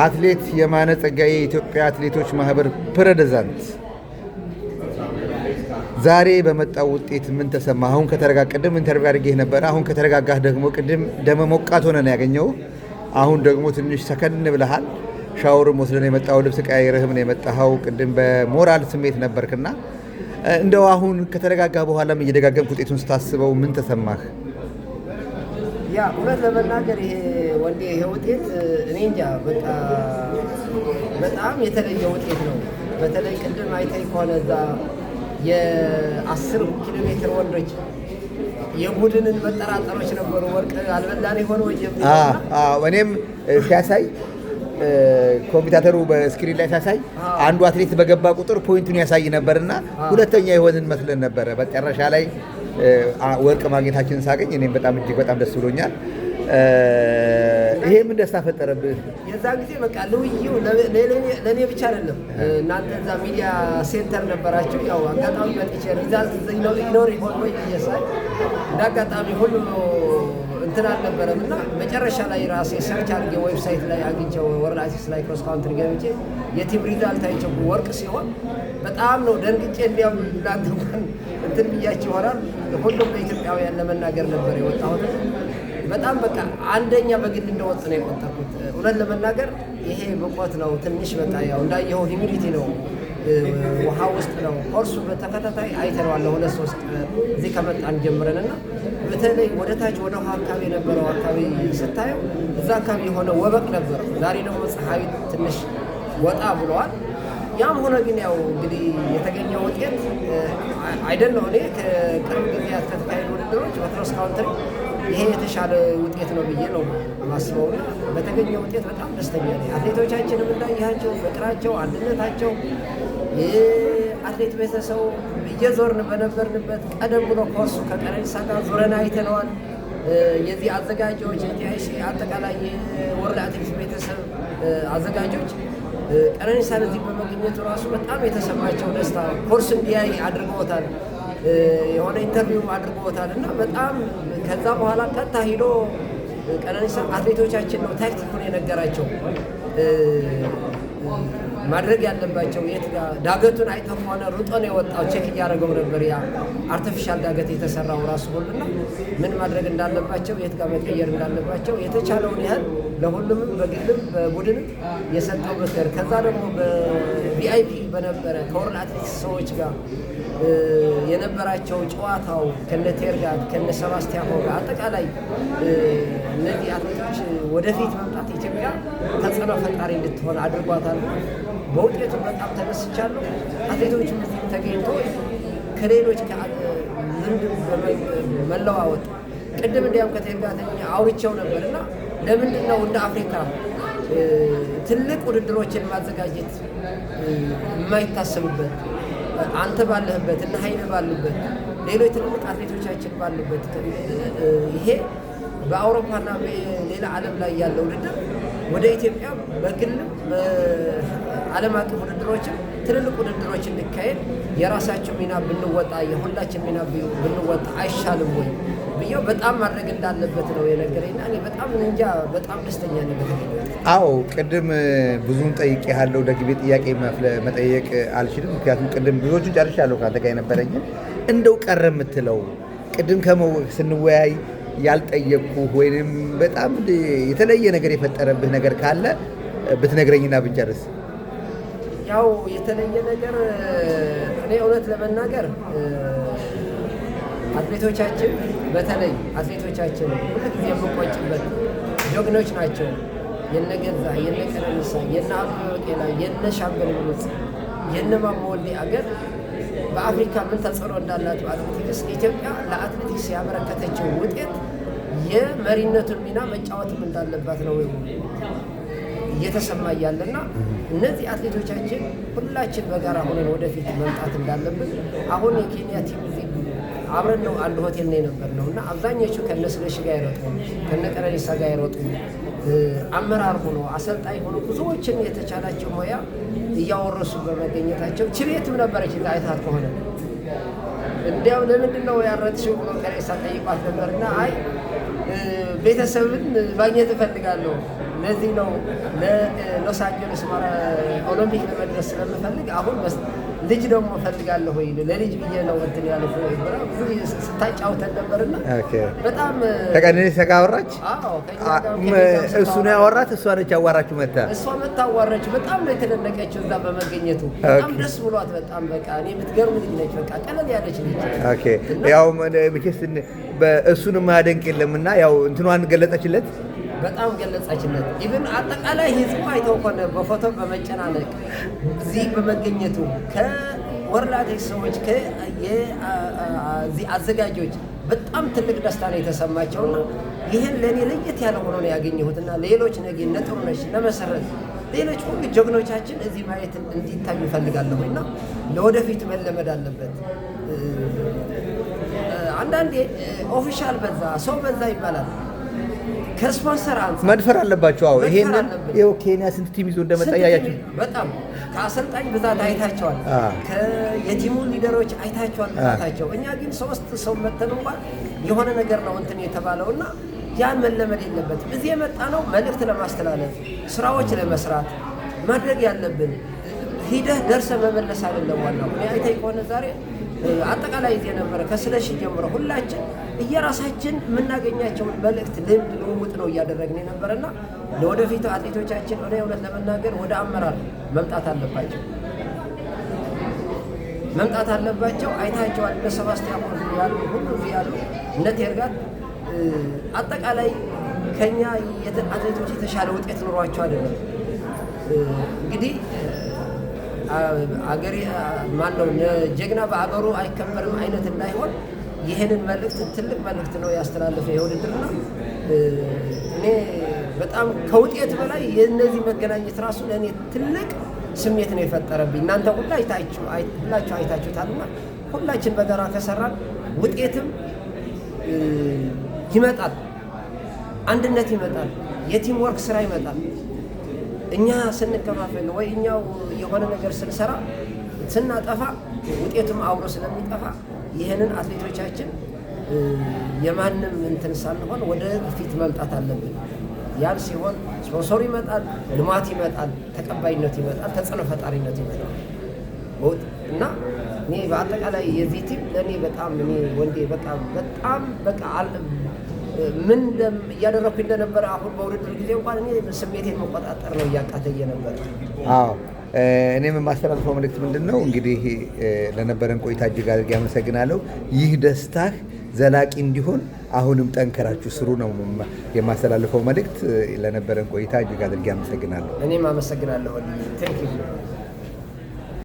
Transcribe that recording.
አትሌት የማነ ጸጋዬ የኢትዮጵያ አትሌቶች ማህበር ፕሬዝዳንት፣ ዛሬ በመጣው ውጤት ምን ተሰማ? አሁን ቅድም ኢንተርቪው አድርጌህ ነበር። አሁን ከተረጋጋህ ደግሞ ቅድም ደመ ሞቃት ሆነ ነው ያገኘው። አሁን ደግሞ ትንሽ ሰከን ብለሃል። ሻወርም ወስደህ ነው የመጣኸው፣ ልብስ ቀያይረህም ነው የመጣኸው። ቅድም በሞራል ስሜት ነበርክና እንደው አሁን ከተረጋጋህ በኋላም እየደጋገምክ ውጤቱን ስታስበው ምን ተሰማህ? ያ እውነት ለመናገር ይሄ ውጤት እኔ እንጃ በቃ በጣም የተለየ ውጤት ነው። በተለይ ቅድም አይተህ ከሆነ እዛ የ10 ኪሎ ሜትር ወንዶች የቡድንን መጠራጠሮች ነበሩ። ወርቅ አልበላን ይሆን ወይ? እኔም ሲያሳይ ኮምፒውተሩ በስክሪን ላይ ሲያሳይ አንዱ አትሌት በገባ ቁጥር ፖይንቱን ያሳይ ነበርና ሁለተኛ የሆንን መስለን ነበረ። መጨረሻ ላይ ወርቅ ማግኘታችንን ሳገኝ እኔም እጅግ በጣም ደስ ብሎኛል። ይሄ ምን ደስታ ፈጠረብህ? የዛ ጊዜ በቃ ልውዩ ለእኔ ብቻ አይደለም። እናንተ እዛ ሚዲያ ሴንተር ነበራችሁ። ያው አጋጣሚ መጥቼ ሪዛልት ይኖር ይሆን ወይ እየሳይ እንደ አጋጣሚ ሁሉ እንትን አልነበረም እና መጨረሻ ላይ ራሴ ሰርች አድርጌ ዌብሳይት ላይ አግኝቼው ወርልድ አትሌቲክስ ላይ ክሮስ ካውንትሪ ገብቼ የቲም ሪዛልት አይቼው ወርቅ ሲሆን በጣም ነው ደንግጬ። እንዲያውም እናንተ እንኳን እንትን ብያችሁ ይሆናል። ሁሉም ለኢትዮጵያውያን ለመናገር ነበር የወጣሁት። በጣም በቃ አንደኛ በግል እንደወጥ ነው የቆጠርኩት። እውነት ለመናገር ይሄ ብቆት ነው ትንሽ በቃ ያው እንዳየኸው ሂሚዲቲ ነው፣ ውሃ ውስጥ ነው። ኮርሱ በተከታታይ አይተነዋል 2-3 እዚህ ከመጣን ጀምረንና በተለይ ወደ ታች ወደ ውሃ አካባቢ የነበረው አካባቢ ስታየው እዛ አካባቢ የሆነ ወበቅ ነበር። ዛሬ ደግሞ ፀሐይ ትንሽ ወጣ ብለዋል። ያም ሆነ ግን ያው እንግዲህ የተገኘው ውጤት አይደለም። እኔ ከቅርብ ጊዜያት ከተካሄዱ ውድድሮች በክሮስ ካውንትሪ ይሄ የተሻለ ውጤት ነው ብዬ ነው ማስበው። በተገኘው ውጤት በጣም ደስተኛ ነኝ። አትሌቶቻችንም እንዳያቸው ፍቅራቸው፣ አንድነታቸው የአትሌት ቤተሰቡ እየዞርን በነበርንበት ቀደም ብሎ ኮርሱ ከቀነኒሳ ጋር ዞረን አይተነዋል። የዚህ አዘጋጆች የቲአይሲ አጠቃላይ የወርልድ አትሌቲክስ ቤተሰብ አዘጋጆች ቀነኒሳን እዚህ በመገኘቱ ራሱ በጣም የተሰማቸው ደስታ ኮርስ እንዲያይ አድርገውታል። የሆነ ኢንተርቪው አድርገውታል እና በጣም ከዛ በኋላ ቀጥታ ሂዶ ቀነኒሳ አትሌቶቻችን ነው ታክቲኩን የነገራቸው ማድረግ ያለባቸው የት ጋር ዳገቱን አይተው ከሆነ ሩጦ ነው የወጣው። ቼክ እያደረገው ነበር ያ አርቲፊሻል ዳገት የተሰራው ራሱ ሁሉና ምን ማድረግ እንዳለባቸው የት ጋር መቀየር እንዳለባቸው የተቻለውን ያህል ለሁሉም በግልም በቡድንም የሰጠው ምክር። ከዛ ደግሞ በቪአይፒ በነበረ ከወርልድ አትሌቲክስ ሰዎች ጋር የነበራቸው ጨዋታው ከነ ቴርጋት ከነ ሰባስቲያን ጋር አጠቃላይ እነዚህ አትሌቶች ወደፊት መምጣት ኢትዮጵያ ተጽዕኖ ፈጣሪ እንድትሆን አድርጓታል። በውጤቱ በጣም ተደስቻለሁ። አትሌቶችም ተገኝቶ ከሌሎች ልምድ መለዋወጥ ቅድም እንዲያውም ከቴርጋት አውርቼው ነበርና ለምንድን ነው እንደ አፍሪካ ትልቅ ውድድሮችን ማዘጋጀት የማይታሰብበት? አንተ ባለህበት እና ኃይል ባሉበት ሌሎች ትልልቅ አትሌቶቻችን ባሉበት ይሄ በአውሮፓና በሌላ ዓለም ላይ ያለው ውድድር ወደ ኢትዮጵያ በግልም በዓለም አቀፍ ውድድሮችም ትልልቅ ውድድሮች እንዲካሄድ የራሳቸው ሚና ብንወጣ የሁላችን ሚና ብንወጣ አይሻልም ወይ ብዬው በጣም ማድረግ እንዳለበት ነው የነገረኝና እኔ በጣም እንጃ በጣም ደስተኛ ነኝ። አዎ ቅድም ብዙን ጠይቄሃለሁ። ደግሜ ጥያቄ መጠየቅ አልችልም፣ ምክንያቱም ቅድም ብዙዎቹን ጨርሻለሁ ካንተ ጋር የነበረኝን። እንደው ቀረ የምትለው ቅድም ስንወያይ ያልጠየቅኩህ ወይም በጣም የተለየ ነገር የፈጠረብህ ነገር ካለ ብትነግረኝና ብንጨርስ። ያው የተለየ ነገር እኔ እውነት ለመናገር አትሌቶቻችን በተለይ አትሌቶቻችን ሁልጊዜ የምቆጭበት ጀግኖች ናቸው። የነ ገዛ የነ ቀነኒሳ የነ አበበ ቢቂላ የነ ሻምበል ብሉጽ የነ ማሞ ወልዴ አገር በአፍሪካ ምን ተጽዕኖ እንዳላት በአትሌቲክስ ኢትዮጵያ ለአትሌቲክስ ያበረከተችው ውጤት የመሪነቱን ሚና መጫወትም እንዳለባት ነው እየተሰማ ያለና እነዚህ አትሌቶቻችን ሁላችን በጋራ ሆነን ወደፊት መምጣት እንዳለብን አሁን የኬንያ ቲም አብረን ነው አንድ ሆቴል ነው የነበርነው እና አብዛኞቹ ከነስለሽ ጋር ይሮጡ ከነቀነኒሳ ጋር ይሮጡ አመራር ሆኖ አሰልጣኝ ሆኖ ብዙዎችን የተቻላቸው ሙያ እያወረሱ በመገኘታቸው ችቤትም ነበረች አይታት ከሆነ እንዲያው ለምንድን ነው ያረጥሽው ብሎ ቀነኒሳ ጠይቋት ነበርና አይ ቤተሰብን ማግኘት እፈልጋለሁ ለዚህ ነው ለሎስ አንጀለስ ኦሎምፒክ ለመድረስ ስለምፈልግ አሁን ልጅ ደግሞ እፈልጋለሁ ወይ ለልጅ ብዬ ነው እንትን ያለው ብዙ ስታጫውተን ነበርና በጣም ከቀነኒሳ ጋር አወራች። እሱ ነው ያወራት? እሷ ነች ያዋራችሁ? እሷ መታ አዋራችሁ። በጣም ነው የተደነቀችው እዛ በመገኘቱ። በጣም ደስ ብሏት በጣም በቃ እኔ የምትገርም ልጅ ነች። በቃ ቀለል ያለች ልጅ። ያው መቼስ እሱን ማያደንቅ የለምና ያው እንትኗን ገለጸችለት። በጣም ገለጻችለት። ኢቭን አጠቃላይ ህዝቡ አይተው ከሆነ በፎቶ በመጨናነቅ እዚህ በመገኘቱ ከወርላቴክስ ሰዎች ከዚህ አዘጋጆች በጣም ትልቅ ደስታ ነው የተሰማቸውና ይህን ለእኔ ለየት ያለ ሆኖ ነው ያገኘሁትና ሌሎች ነገ እነ ጥሩነሽ ለመሰረት ሌሎች ሁሉ ጀግኖቻችን እዚህ ማየት እንዲታዩ ይፈልጋለሁ እና ለወደፊት መለመድ አለበት። አንዳንዴ ኦፊሻል በዛ ሰው በዛ ይባላል። ከስፖንሰር አንፃር መድፈር አለባቸው። አዎ ይሄንን ይኸው ኬንያ ስንት ቲም ይዞ እንደመጣ ያያችሁ። በጣም ከአሰልጣኝ ብዛት አይታቸዋል። የቲሙ ሊደሮች አይታቸዋል ብዛታቸው። እኛ ግን 3 ሰው መተን እንኳን የሆነ ነገር ነው እንትን የተባለውና ያን መለመድ የለበትም። እዚህ የመጣ ነው መልእክት ለማስተላለፍ ስራዎች ለመስራት ማድረግ ያለብን ሂደህ ደርሰህ መመለስ አይደለም ዋናው። እኔ አይተህ ከሆነ ዛሬ አጠቃላይ እዚህ ነበረ ከስለሽ ጀምሮ ሁላችን እየራሳችን የምናገኛቸውን መልእክት ልምድ ልውውጥ ነው እያደረግን የነበረና ለወደፊቱ አትሌቶቻችን ወደ እውነት ለመናገር ወደ አመራር መምጣት አለባቸው። አይታቸዋል። እነ ሰባስቲያን ያሉ ሁሉ ያሉ እነ ቴርጋት አጠቃላይ ከኛ አትሌቶች የተሻለ ውጤት ኑሯቸው አይደለም እንግዲህ አገሬ ማነው ጀግና በአገሩ አይከበርም አይነት እንዳይሆን ይህንን መልእክት ትልቅ መልእክት ነው ያስተላለፈ የውድድርና እኔ በጣም ከውጤት በላይ የእነዚህ መገናኘት ራሱ ለእኔ ትልቅ ስሜት ነው የፈጠረብኝ። እናንተ ሁላችሁ አይታችሁታልና ሁላችን በጋራ ከሰራን ውጤትም ይመጣል፣ አንድነት ይመጣል፣ የቲም ወርክ ስራ ይመጣል። እኛ ስንከፋፈል ወይ እኛው የሆነ ነገር ስንሰራ ስናጠፋ ውጤቱም አብሮ ስለሚጠፋ ይህንን አትሌቶቻችን የማንም እንትን ሳንሆን ወደ ፊት መምጣት አለብን። ያን ሲሆን ስፖንሰሩ ይመጣል፣ ልማት ይመጣል፣ ተቀባይነት ይመጣል፣ ተጽዕኖ ፈጣሪነት ይመጣል እና እኔ በአጠቃላይ የዚህ ቲም ለእኔ በጣም እኔ ወንዴ በጣም ምን እያደረኩ እንደነበረ አሁን በውድድር ጊዜ እንኳን እኔ ስሜቴን መቆጣጠር ነው እያቃተየ ነበር። አዎ እኔም የማስተላልፈው መልእክት ምንድን ነው እንግዲህ ለነበረን ቆይታ እጅግ አድርጌ አመሰግናለሁ። ይህ ደስታህ ዘላቂ እንዲሆን አሁንም ጠንከራችሁ ስሩ ነው የማስተላልፈው መልእክት። ለነበረን ቆይታ እጅግ አድርጌ አመሰግናለሁ። እኔም አመሰግናለሁ።